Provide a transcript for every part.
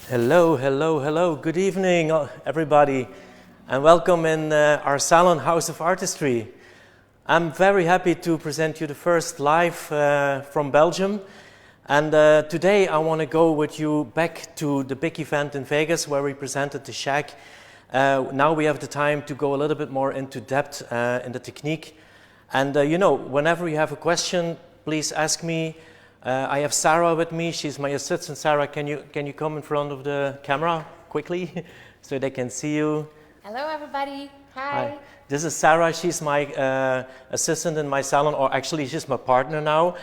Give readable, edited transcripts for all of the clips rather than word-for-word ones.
Hello, hello, hello. Good evening, everybody, and welcome in our salon, House of Artistry. I'm very happy to present you the first live from Belgium. And today I want to go with you back to the big event in Vegas where we presented the Shag. Now we have the time to go a little bit more into depth in the technique. And whenever you have a question, please ask me. I have Sarah with me. She's my assistant. Sarah, can you come in front of the camera quickly so they can see you? Hello, everybody. Hi. This is Sarah. She's my assistant in my salon, or actually she's my partner now.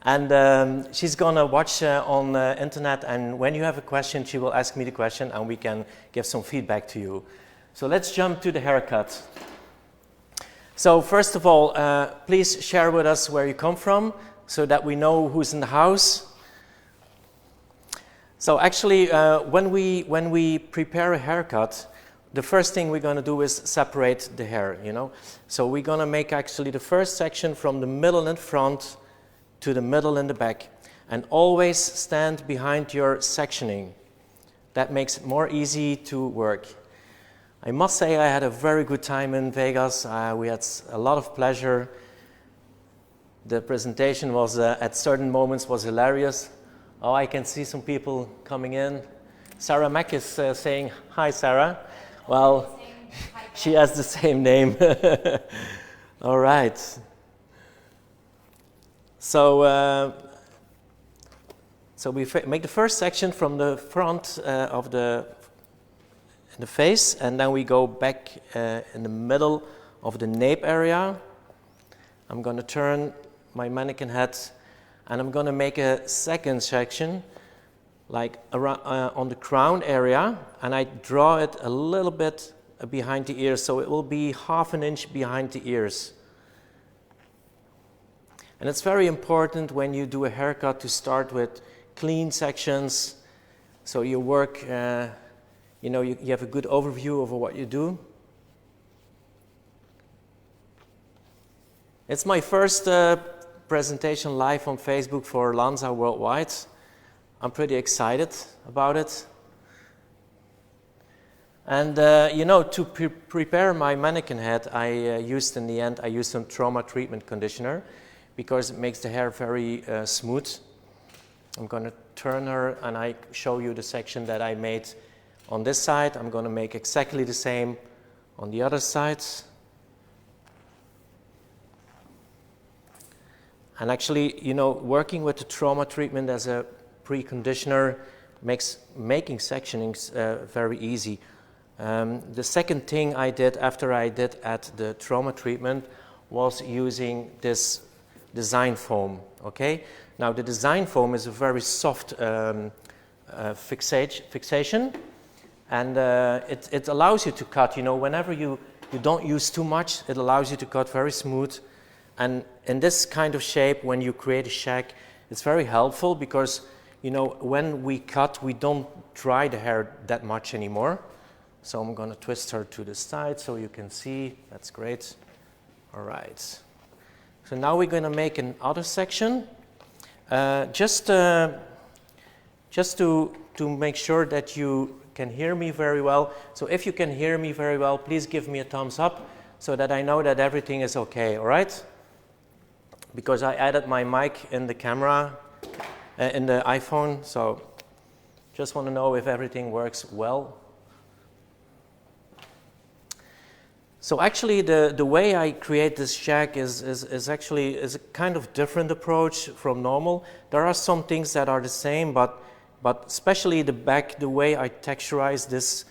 And she's gonna watch on the internet, and when you have a question, she will ask me the question and we can give some feedback to you. So let's jump to the haircut. So first of all, please share with us where you come from, so that we know who's in the house. So actually, when we prepare a haircut, the first thing we're going to do is separate the hair, So we're going to make actually the first section from the middle in front to the middle in the back. And always stand behind your sectioning. That makes it more easy to work. I must say I had a very good time in Vegas. We had a lot of pleasure. The presentation was, at certain moments, was hilarious. Oh, I can see some people coming in. Sarah Mack is saying, hi, Sarah. Well, she has the same name. All right. So we make the first section from the front of the face, and then we go back in the middle of the nape area. I'm going to turn my mannequin head, and I'm going to make a second section, like around, on the crown area, and I draw it a little bit behind the ears, so it will be ½ an inch behind the ears. And it's very important when you do a haircut to start with clean sections, so you work, you have a good overview of what you do. It's my first presentation live on Facebook for Lanza Worldwide. I'm pretty excited about it. And to prepare my mannequin head, I used some trauma treatment conditioner because it makes the hair very smooth. I'm going to turn her and I show you the section that I made on this side. I'm going to make exactly the same on the other side. And actually, working with the trauma treatment as a preconditioner makes making sectionings very easy. The second thing I did after I did at the trauma treatment was using this design foam, okay? Now, the design foam is a very soft fixation, and it allows you to cut, whenever you don't use too much, it allows you to cut very smooth. And in this kind of shape, when you create a shag, it's very helpful because, when we cut, we don't dry the hair that much anymore. So I'm going to twist her to the side so you can see. That's great. All right. So now we're going to make another section. Just to make sure that you can hear me very well. So if you can hear me very well, please give me a thumbs up so that I know that everything is okay, all right? Because I added my mic in the camera, in the iPhone, so just want to know if everything works well. So actually, the way I create this shag is actually a kind of different approach from normal. There are some things that are the same, but especially the back, the way I texturize this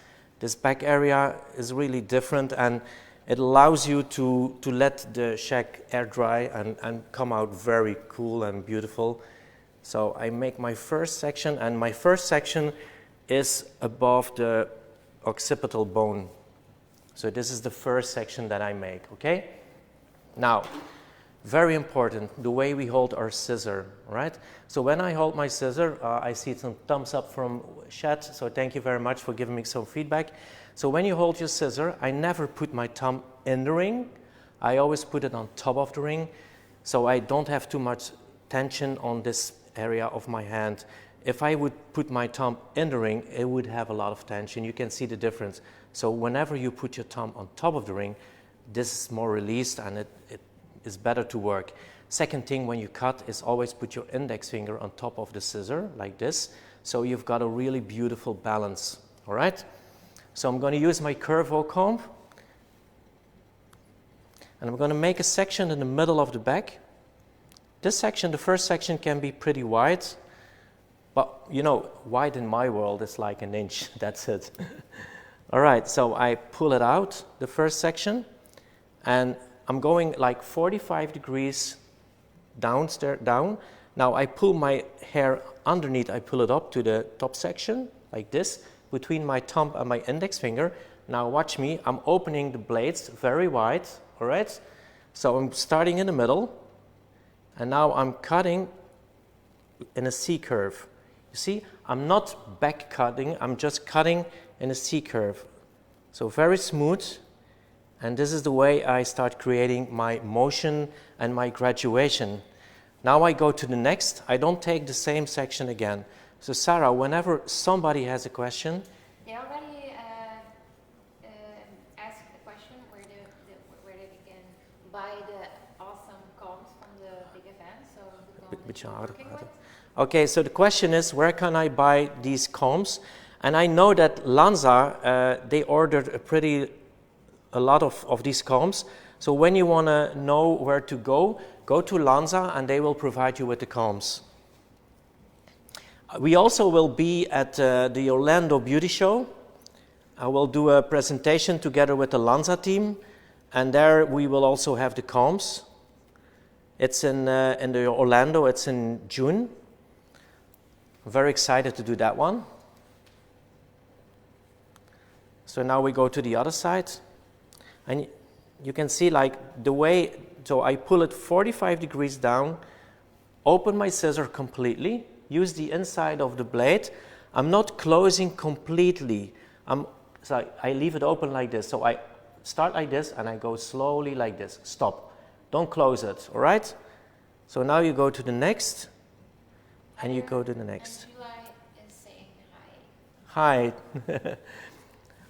back area is really different, and it allows you to let the shag air dry and come out very cool and beautiful. So I make my first section, and my first section is above the occipital bone. So this is the first section that I make, okay? Now, very important, the way we hold our scissor, right? So when I hold my scissor, I see some thumbs up from Shad, so thank you very much for giving me some feedback. So when you hold your scissor, I never put my thumb in the ring. I always put it on top of the ring, so I don't have too much tension on this area of my hand. if I would put my thumb in the ring, it would have a lot of tension. You can see the difference. So whenever you put your thumb on top of the ring, this is more released and it is better to work. Second thing when you cut is always put your index finger on top of the scissor like this. So you've got a really beautiful balance, all right? So I'm going to use my curvo comb. And I'm going to make a section in the middle of the back. This section, the first section, can be pretty wide. But, you know, wide in my world is like an inch. That's it. All right, so I pull it out, the first section. And I'm going like 45 degrees down. Now I pull my hair underneath. I pull it up to the top section, like this, between my thumb and my index finger. Now watch me. I'm opening the blades very wide. All right, so I'm starting in the middle, and now I'm cutting in a C curve. You see, I'm not back cutting, I'm just cutting in a C curve. So very smooth, and this is the way I start creating my motion and my graduation. Now I go to the next. I don't take the same section again. So Sarah, whenever somebody has a question, they already asked the question where they can buy the awesome combs from the big event. So okay, so the question is, where can I buy these combs? And I know that Lanza, they ordered a lot of these combs. So when you want to know where to go to Lanza and they will provide you with the combs. We also will be at the Orlando Beauty Show. I will do a presentation together with the Lanza team, and there we will also have the combs. It's in the Orlando, it's in June. I'm very excited to do that one. So now we go to the other side, and you can see like the way, so I pull it 45 degrees down, open my scissor completely, use the inside of the blade. I'm not closing completely. So I leave it open like this. So I start like this and I go slowly like this. Stop. Don't close it, all right? So now you go to the next, and you go to the next. And July is saying hi. Hi.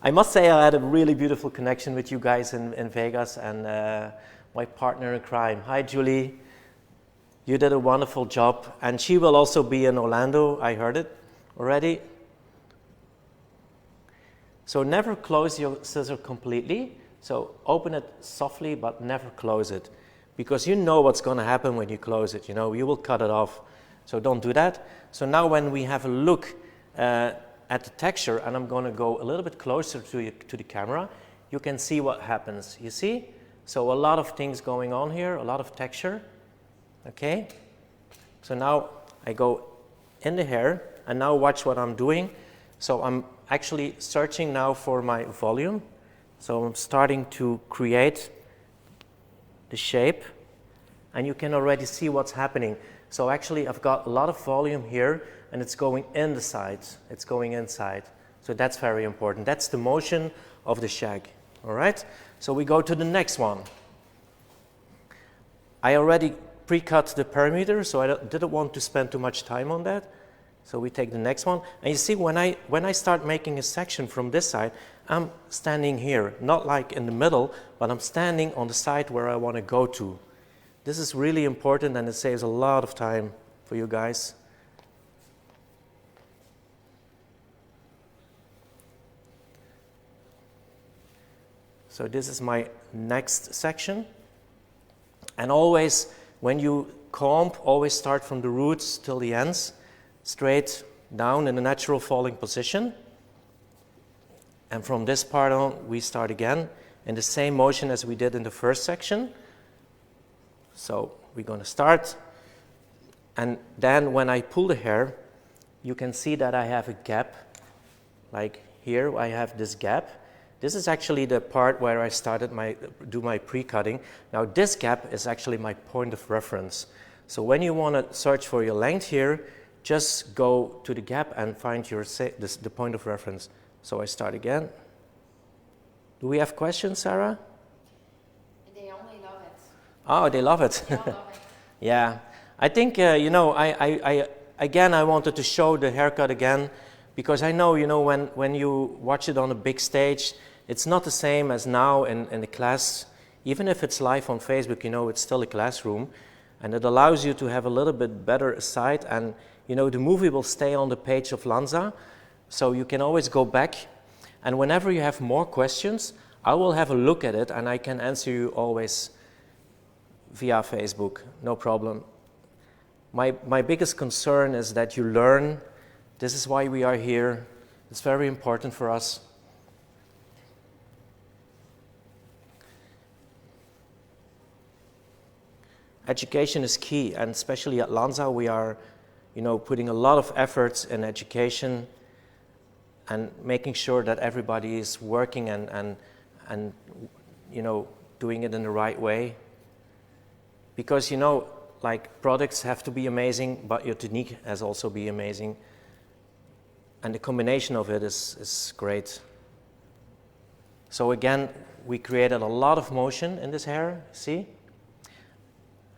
I must say I had a really beautiful connection with you guys in Vegas and my partner in crime. Hi, Julie. You did a wonderful job. And she will also be in Orlando. I heard it already. So never close your scissor completely. So open it softly, but never close it. Because you know what's going to happen when you close it. You know, you will cut it off. So don't do that. So now when we have a look at the texture, and I'm going to go a little bit closer to the camera, you can see what happens. You see? So a lot of things going on here, a lot of texture. Okay? So now I go in the hair, and now watch what I'm doing. So I'm actually searching now for my volume. So I'm starting to create the shape, and you can already see what's happening. So actually I've got a lot of volume here, and it's going in the sides. It's going inside. So that's very important. That's the motion of the shag. All right? So we go to the next one. I already pre-cut the perimeter, so I didn't want to spend too much time on that. So we take the next one. And you see, when I start making a section from this side, I'm standing here, not like in the middle, but I'm standing on the side where I want to go to. This is really important, and it saves a lot of time for you guys. So this is my next section. And always, when you comb, always start from the roots till the ends, straight down in a natural falling position. And from this part on, we start again in the same motion as we did in the first section. So we're going to start. And then when I pull the hair, you can see that I have a gap. Like here, I have this gap. This is actually the part where I started do my pre-cutting. Now this gap is actually my point of reference. So when you want to search for your length here, just go to the gap and find the point of reference. So I start again. Do we have questions, Sarah? They only love it. Oh, they love it. They all love it. Yeah. I think, you know, again, I wanted to show the haircut again, because I know, you know, when you watch it on a big stage, it's not the same as now in the class. Even if it's live on Facebook, you know, it's still a classroom, and it allows you to have a little bit better sight, and, you know, the movie will stay on the page of Lanza, so you can always go back, and whenever you have more questions, I will have a look at it, and I can answer you always via Facebook, no problem. My biggest concern is that you learn. This is why we are here. It's very important for us. Education is key, and especially at Lanza, we are, you know, putting a lot of efforts in education and making sure that everybody is working and you know, doing it in the right way. Because, you know, like, products have to be amazing, but your technique has also be amazing. And the combination of it is great. So again, we created a lot of motion in this hair, see?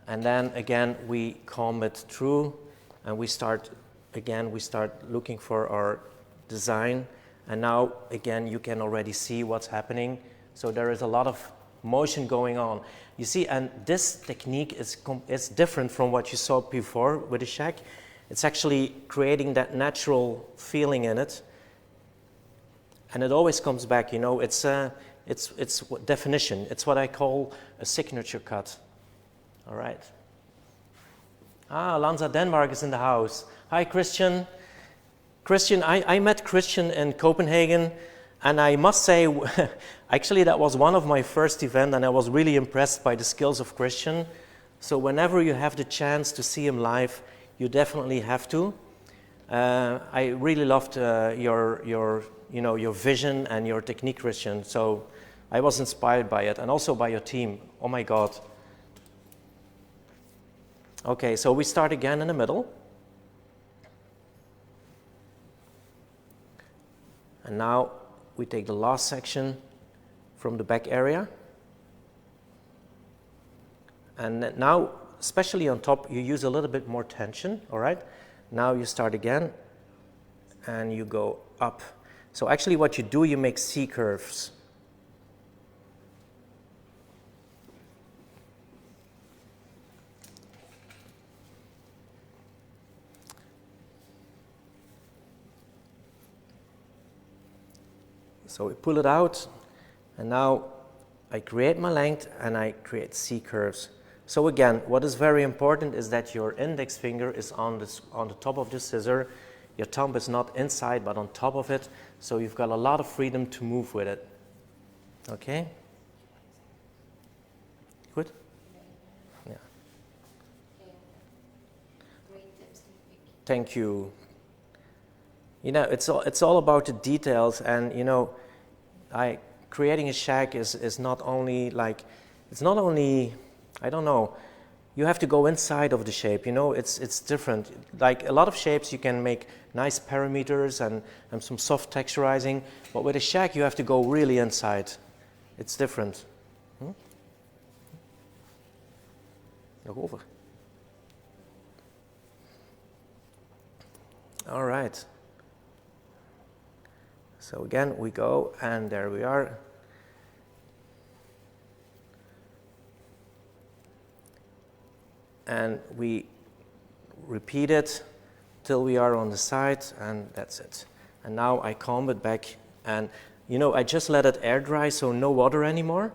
And then again, we comb it through, and we start looking for our design. And now, again, you can already see what's happening. So there is a lot of motion going on. You see, and this technique is different from what you saw before with the Shag. It's actually creating that natural feeling in it. And it always comes back, you know, it's definition. It's what I call a signature cut. All right. Lanza Denmark is in the house. Hi, Christian. Christian, I met Christian in Copenhagen, and I must say, actually that was one of my first events, and I was really impressed by the skills of Christian. So whenever you have the chance to see him live, you definitely have to. I really loved your vision and your technique, Christian. So I was inspired by it, and also by your team. Oh my God. Okay, so we start again in the middle. And now we take the last section from the back area. And now, especially on top, you use a little bit more tension, all right? Now you start again, and you go up. So actually what you do, you make C curves. So we pull it out, and now I create my length, and I create C curves. So again, what is very important is that your index finger is on the top of the scissor. Your thumb is not inside, but on top of it. So you've got a lot of freedom to move with it. Okay? Good? Yeah. Great tips. Thank you. You know, it's all about the details, and you know, creating a Shag is not only like, it's not only, I don't know, you have to go inside of the shape, you know, it's different. Like a lot of shapes you can make nice perimeters and some soft texturizing, but with a Shag you have to go really inside. It's different. Nog over. All right. So again, we go, and there we are. And we repeat it till we are on the side, and that's it. And now I comb it back, and you know, I just let it air dry, so no water anymore,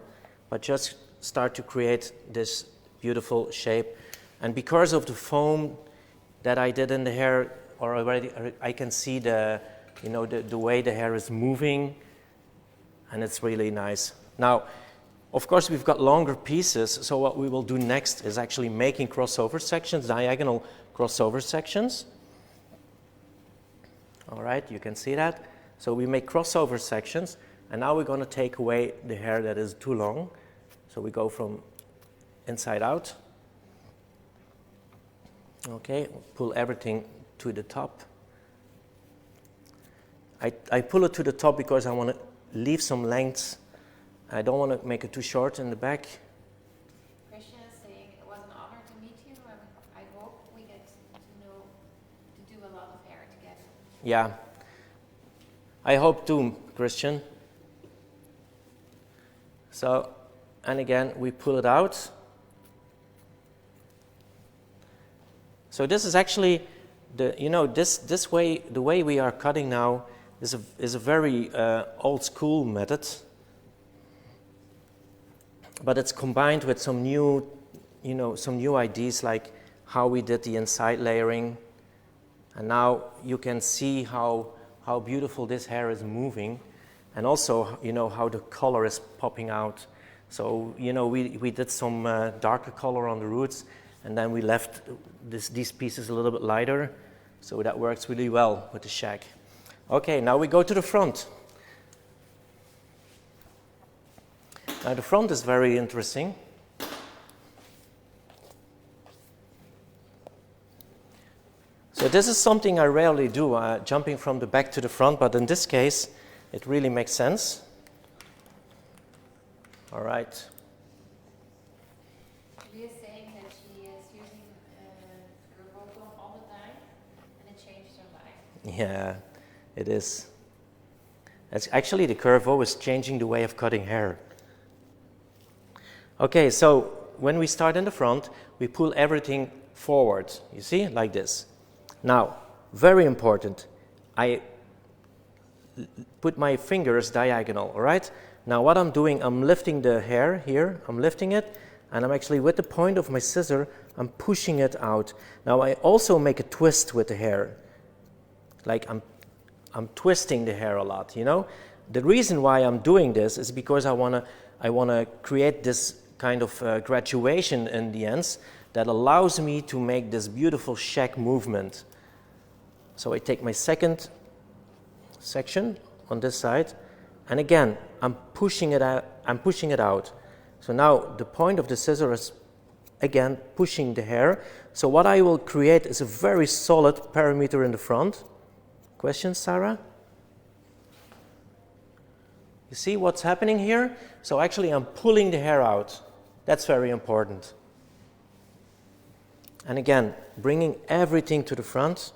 but just start to create this beautiful shape. And because of the foam that I did in the hair, or already I can see the way the hair is moving, and it's really nice. Now, of course, we've got longer pieces, so what we will do next is actually making crossover sections, diagonal crossover sections. All right, you can see that. So we make crossover sections, and now we're going to take away the hair that is too long. So we go from inside out. Okay, pull everything to the top. I pull it to the top because I want to leave some length. I don't want to make it too short in the back. Christian is saying it was an honor to meet you, and I hope we get to know Yeah, I hope too, Christian. So, and again, we pull it out. So this is actually this way, the way we are cutting now is a very old school method, but it's combined with some new, some new ideas like how we did the inside layering, and now you can see how beautiful this hair is moving, and also how the color is popping out. So we did some darker color on the roots, and then we left these pieces a little bit lighter, so that works really well with the shag. Okay, now we go to the front. Now the front is very interesting. So this is something I rarely do, jumping from the back to the front, but in this case, it really makes sense. All right. She is saying that she is using her vocal all the time, and it changed her life. Yeah, it is. It's actually, the Curvo is changing the way of cutting hair. Okay, so when we start in the front, we pull everything forward, you see, like this. Now, very important, I put my fingers diagonal, all right? Now what I'm doing, I'm lifting the hair here, I'm lifting it, and I'm actually, with the point of my scissor, I'm pushing it out. Now I also make a twist with the hair, like I'm twisting the hair a lot, The reason why I'm doing this is because I wanna create this kind of graduation in the ends that allows me to make this beautiful shag movement. So I take my second section on this side, and again, I'm pushing it out. So now the point of the scissor is, again, pushing the hair. So what I will create is a very solid perimeter in the front. Questions, Sarah? You see what's happening here? So actually I'm pulling the hair out. That's very important. And again, bringing everything to the front,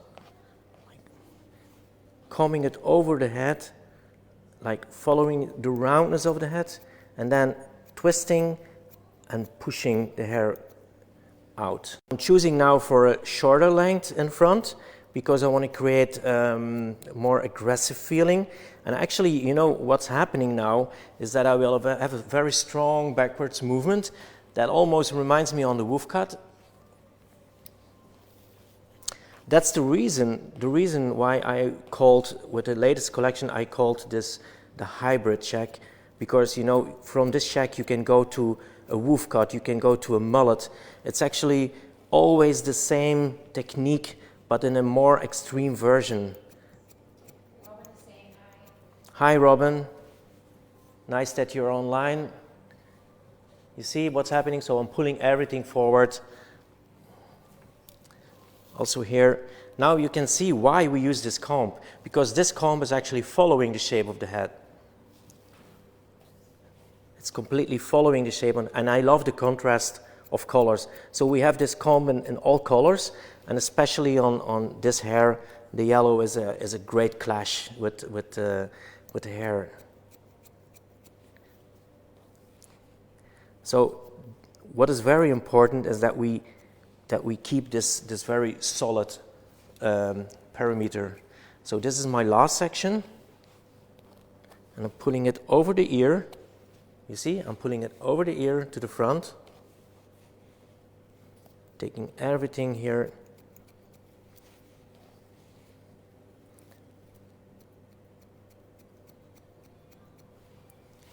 combing it over the head, like following the roundness of the head, and then twisting and pushing the hair out. I'm choosing now for a shorter length in front because I want to create more aggressive feeling. And actually, what's happening now is that I will have a very strong backwards movement that almost reminds me on the wolf cut. That's the reason why I called, with the latest collection, I called this the hybrid shag, because from this shag you can go to a wolf cut, you can go to a mullet. It's actually always the same technique, but in a more extreme version. Robin is saying hi. Hi, Robin. Nice that you're online. You see what's happening? So I'm pulling everything forward. Also here, now you can see why we use this comb, because this comb is actually following the shape of the head. It's completely following the shape, and I love the contrast of colors. So we have this comb in all colors, and especially on this hair, the yellow is a great clash with the hair. So what is very important is that we keep this very solid perimeter. So this is my last section, and I'm pulling it over the ear. You see, I'm pulling it over the ear to the front, taking everything here.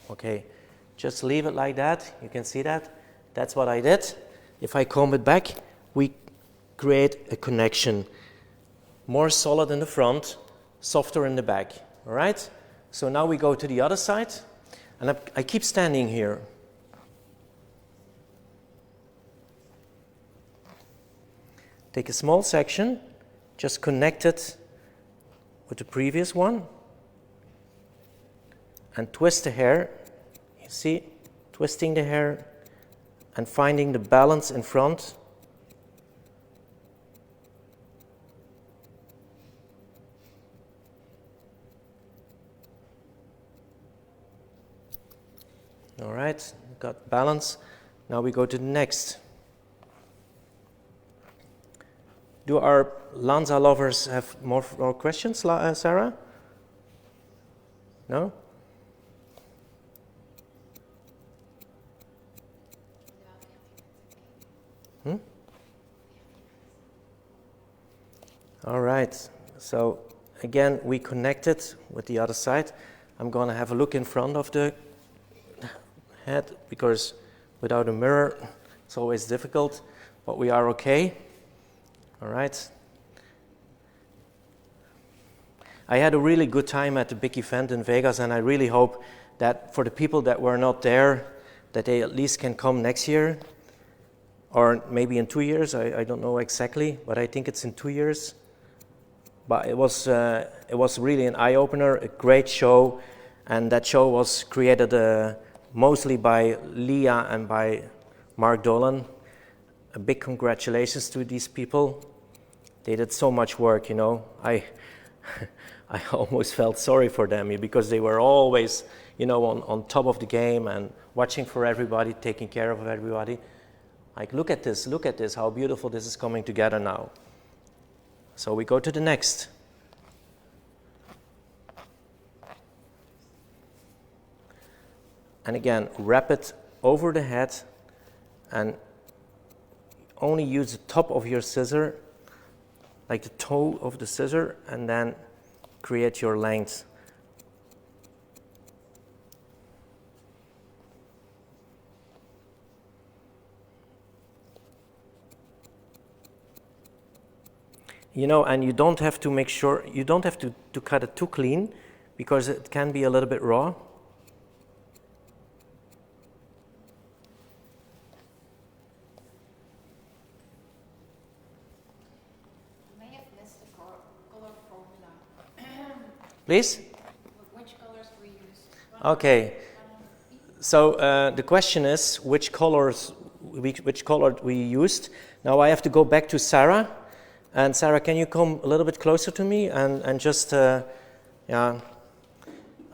Okay, just leave it like that. You can see that. That's what I did. If I comb it back, we create a connection. More solid in the front, softer in the back. All right? So now we go to the other side, and I keep standing here. Take a small section, just connect it with the previous one, and twist the hair. You see, twisting the hair and finding the balance in front. All right, got balance. Now we go to the next. Do our Lanza lovers have more questions, Sarah? No? All right, so again, we connected with the other side. I'm going to have a look in front of the head because without a mirror, it's always difficult, but we are okay. All right. I had a really good time at the big event in Vegas, and I really hope that for the people that were not there, that they at least can come next year, or maybe in 2 years. I don't know exactly, but I think it's in 2 years. But it was really an eye-opener, a great show, and that show was created mostly by Leah and by Mark Dolan. A big congratulations to these people. They did so much work, you know. I almost felt sorry for them because they were always, you know, on top of the game and watching for everybody, taking care of everybody. Like, look at this, how beautiful this is coming together now. So we go to the next. And again, wrap it over the head and only use the top of your scissor, like the toe of the scissor, and then create your length. You know, and you don't have to make sure, you don't have to cut it too clean because it can be a little bit raw. You may have missed the color formula. Please? Which colors were used? Okay. So the question is which color we used. Now I have to go back to Sarah. And Sarah, can you come a little bit closer to me and just, yeah,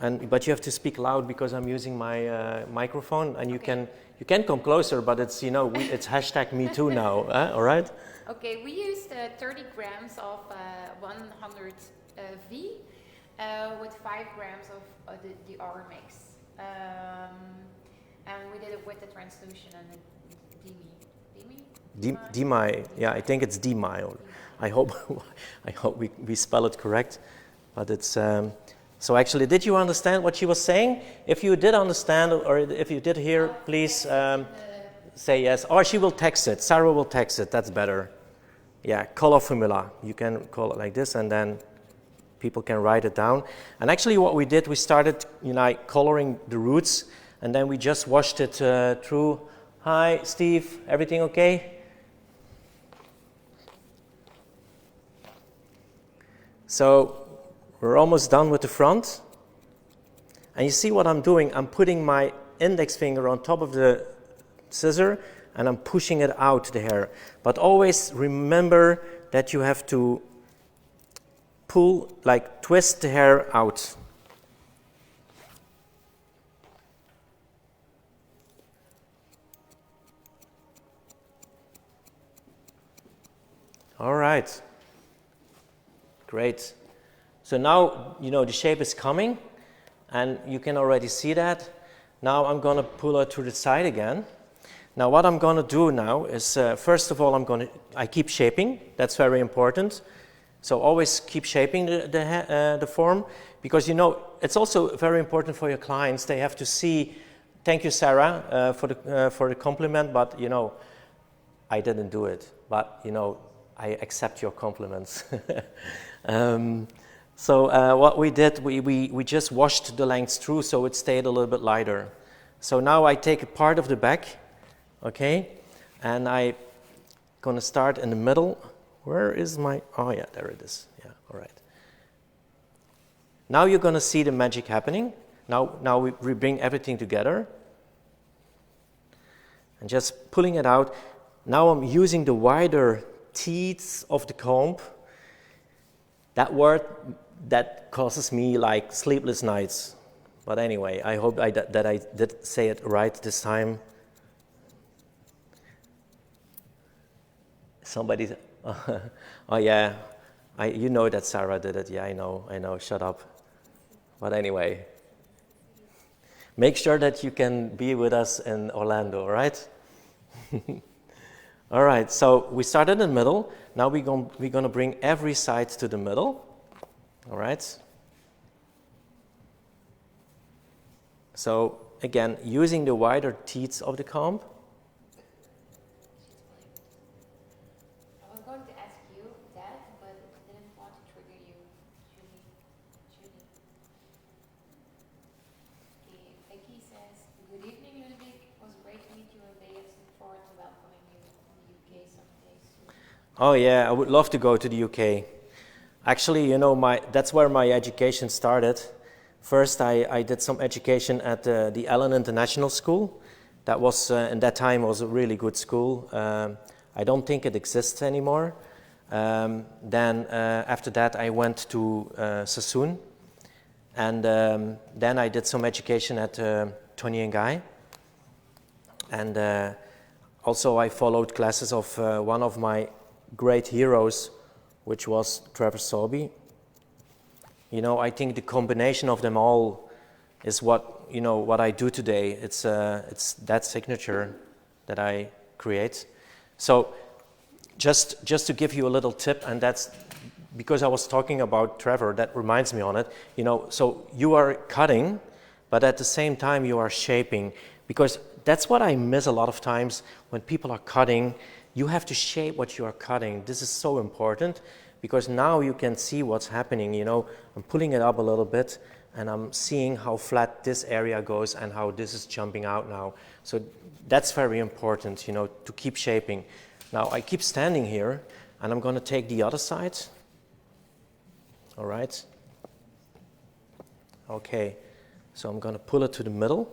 but you have to speak loud because I'm using my microphone, and Okay. you can come closer, but it's, you know, it's hashtag me too now, all right? Okay, we used 30 grams of 100 V with 5 grams of the R mix. And we did it with the translution and the Demi, yeah, I think it's Demi. I hope we spell it correct, but it's so actually. Did you understand what she was saying? If you did understand, or if you did hear, please say yes. Or she will text it. Sarah will text it. That's better. Yeah, color formula. You can call it like this, and then people can write it down. And actually, what we did, we started, you know, coloring the roots, and then we just washed it through. Hi, Steve. Everything okay? So we're almost done with the front. And you see what I'm doing? I'm putting my index finger on top of the scissor and I'm pushing it out the hair. But always remember that you have to pull, like twist the hair out. All right. Great. So now, you know, the shape is coming, and you can already see that. Now I'm going to pull it to the side again. Now what I'm going to do now is, first of all, I keep shaping. That's very important. So always keep shaping the form, because, you know, it's also very important for your clients. They have to see. Thank you, Sarah, for the compliment, but, you know, I didn't do it. But, you know, I accept your compliments. So what we did, we just washed the lengths through so it stayed a little bit lighter. So now I take a part of the back, okay, and I'm going to start in the middle. Where is my, oh yeah, there it is. Yeah, all right. Now you're going to see the magic happening. Now we bring everything together. And just pulling it out. Now I'm using the wider teeth of the comb. That word that causes me like sleepless nights, But anyway, I hope that I did say it right this time. Somebody, oh yeah, you know that Sarah did it. Yeah, I know, shut up. But anyway, make sure that you can be with us in Orlando, all right? All right, so we started in the middle. Now we're going to bring every side to the middle, all right? So again, using the wider teeth of the comb. I was going to ask you that, but I didn't want to trigger you, Julie. Okay, Becky says, good evening, Ludwig. It was great to meet you in Vegas. Look forward to welcoming you in the UK someday soon. Oh yeah, I would love to go to the UK. Actually, you know, that's where my education started. First, I did some education at the Allen International School. That was, in that time, was a really good school. I don't think it exists anymore. Then after that, I went to Sassoon. And then I did some education at Tony and Guy. And also I followed classes of one of my great heroes, which was Trevor Sobey. You know, I think the combination of them all is what I do today. It's that signature that I create. So just to give you a little tip, and that's because I was talking about Trevor, that reminds me on it. You know, so you are cutting, but at the same time you are shaping, because that's what I miss a lot of times when people are cutting. You have to shape what you are cutting. This is so important, because now you can see what's happening. You know, I'm pulling it up a little bit, and I'm seeing how flat this area goes and how this is jumping out now. So that's very important, you know, to keep shaping. Now I keep standing here, and I'm going to take the other side. All right. Okay, so I'm going to pull it to the middle.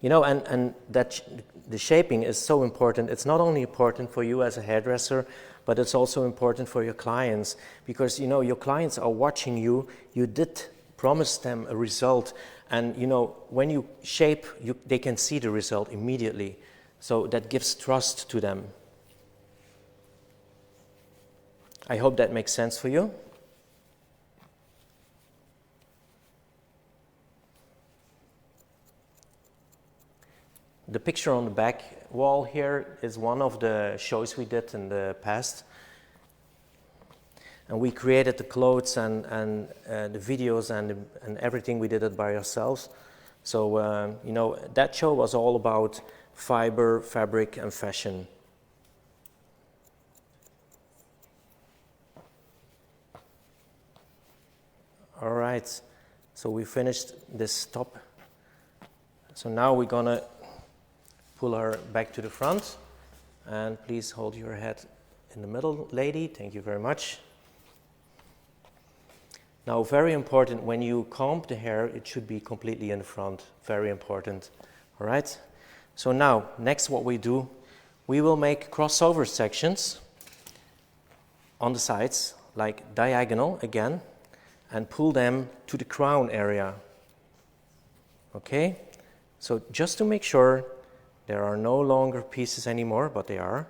You know, and that the shaping is so important. It's not only important for you as a hairdresser, but it's also important for your clients, because, you know, your clients are watching you. You did promise them a result, and, you know, when you shape, they can see the result immediately. So that gives trust to them. I hope that makes sense for you. The picture on the back wall here is one of the shows we did in the past. And we created the clothes and the videos and everything. We did it by ourselves. So, you know, that show was all about fiber, fabric, and fashion. All right, so we finished this top. So now we're gonna pull her back to the front, and please hold your head in the middle, lady. Thank you very much. Now, very important, when you comb the hair, it should be completely in the front. Very important. All right? So now, next what we do, we will make crossover sections on the sides, like diagonal again, and pull them to the crown area. Okay? So just to make sure there are no longer pieces anymore, but they are.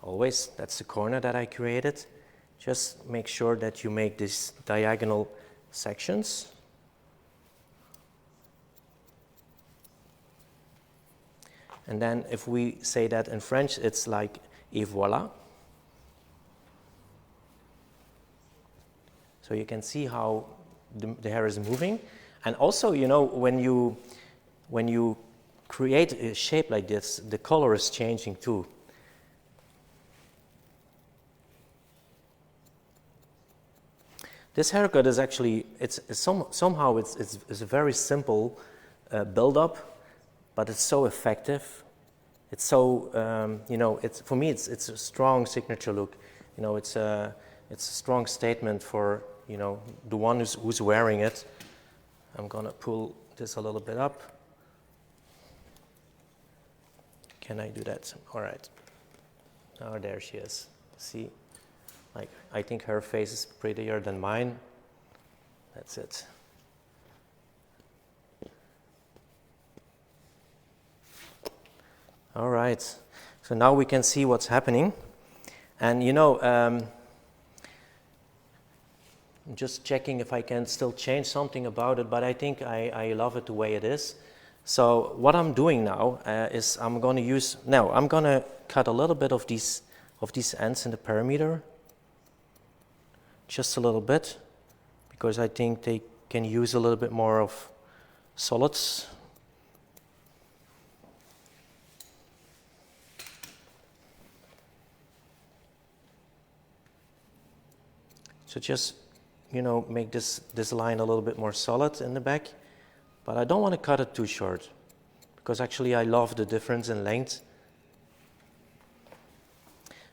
Always, that's the corner that I created. Just make sure that you make these diagonal sections. And then if we say that in French, it's like et voilà. So you can see how the hair is moving. And also, you know, when you create a shape like this, the color is changing too. This haircut is actually, somehow it's a very simple build-up, but it's so effective. It's so, you know, for me, it's a strong signature look. You know, it's a strong statement for, you know, the one who's wearing it. I'm gonna pull this a little bit up. Can I do that? All right. Oh, there she is. See? Like, I think her face is prettier than mine. That's it. All right. So now we can see what's happening. And you know, I'm just checking if I can still change something about it, but I think I love it the way it is. So what I'm doing now is I'm going to cut a little bit of these ends in the perimeter. Just a little bit, because I think they can use a little bit more of solids. So just, you know, make this line a little bit more solid in the back. But I don't want to cut it too short, because actually I love the difference in length.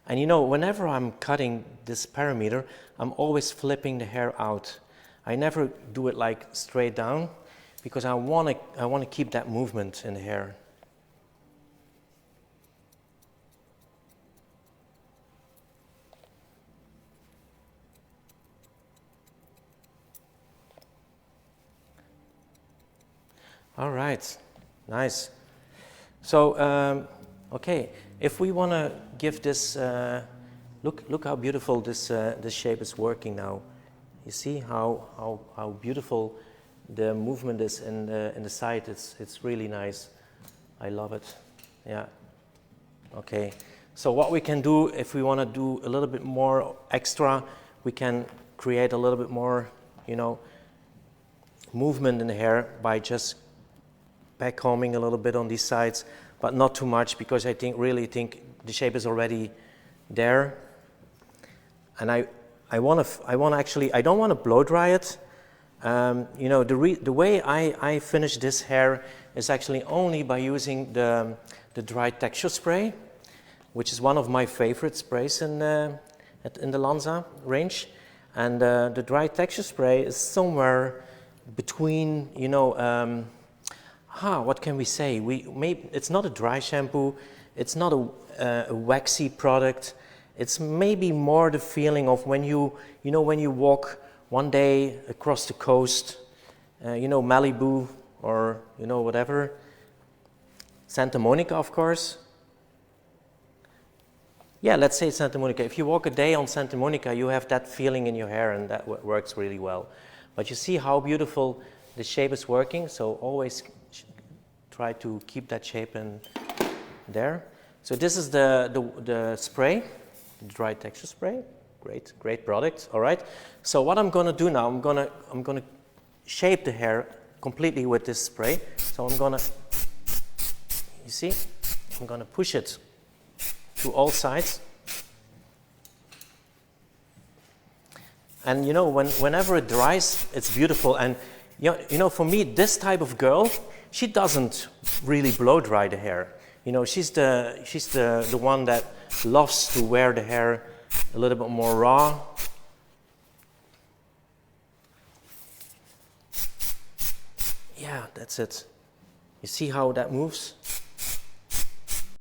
And you know, whenever I'm cutting this perimeter, I'm always flipping the hair out. I never do it like straight down, because I want to keep that movement in the hair. All right, nice. So, okay, if we want to give this, look how beautiful this shape is working now. You see how beautiful the movement is in the side. It's really nice. I love it. Yeah. Okay. So what we can do, if we want to do a little bit more extra, we can create a little bit more, you know, movement in the hair by just backcombing a little bit on these sides, but not too much, because I really think the shape is already there. And I don't want to blow dry it. You know, the way I finish this hair is actually only by using the dry texture spray, which is one of my favorite sprays in the Lanza range. And the dry texture spray is somewhere between, you know, what can we say? It's not a dry shampoo, it's not a waxy product. It's maybe more the feeling of when you walk one day across the coast, you know, Malibu or, you know, whatever, Santa Monica, of course. Yeah, let's say Santa Monica. If you walk a day on Santa Monica, you have that feeling in your hair, and that works really well. But you see how beautiful the shape is working, so always try to keep that shape in there. So this is the spray, the dry texture spray. Great product. All right. So what I'm going to do now, I'm going to shape the hair completely with this spray. So I'm going to push it to all sides. And you know, whenever it dries, it's beautiful. And you know, for me, this type of girl, she doesn't really blow dry the hair. You know, she's the one that loves to wear the hair a little bit more raw. Yeah, that's it. You see how that moves?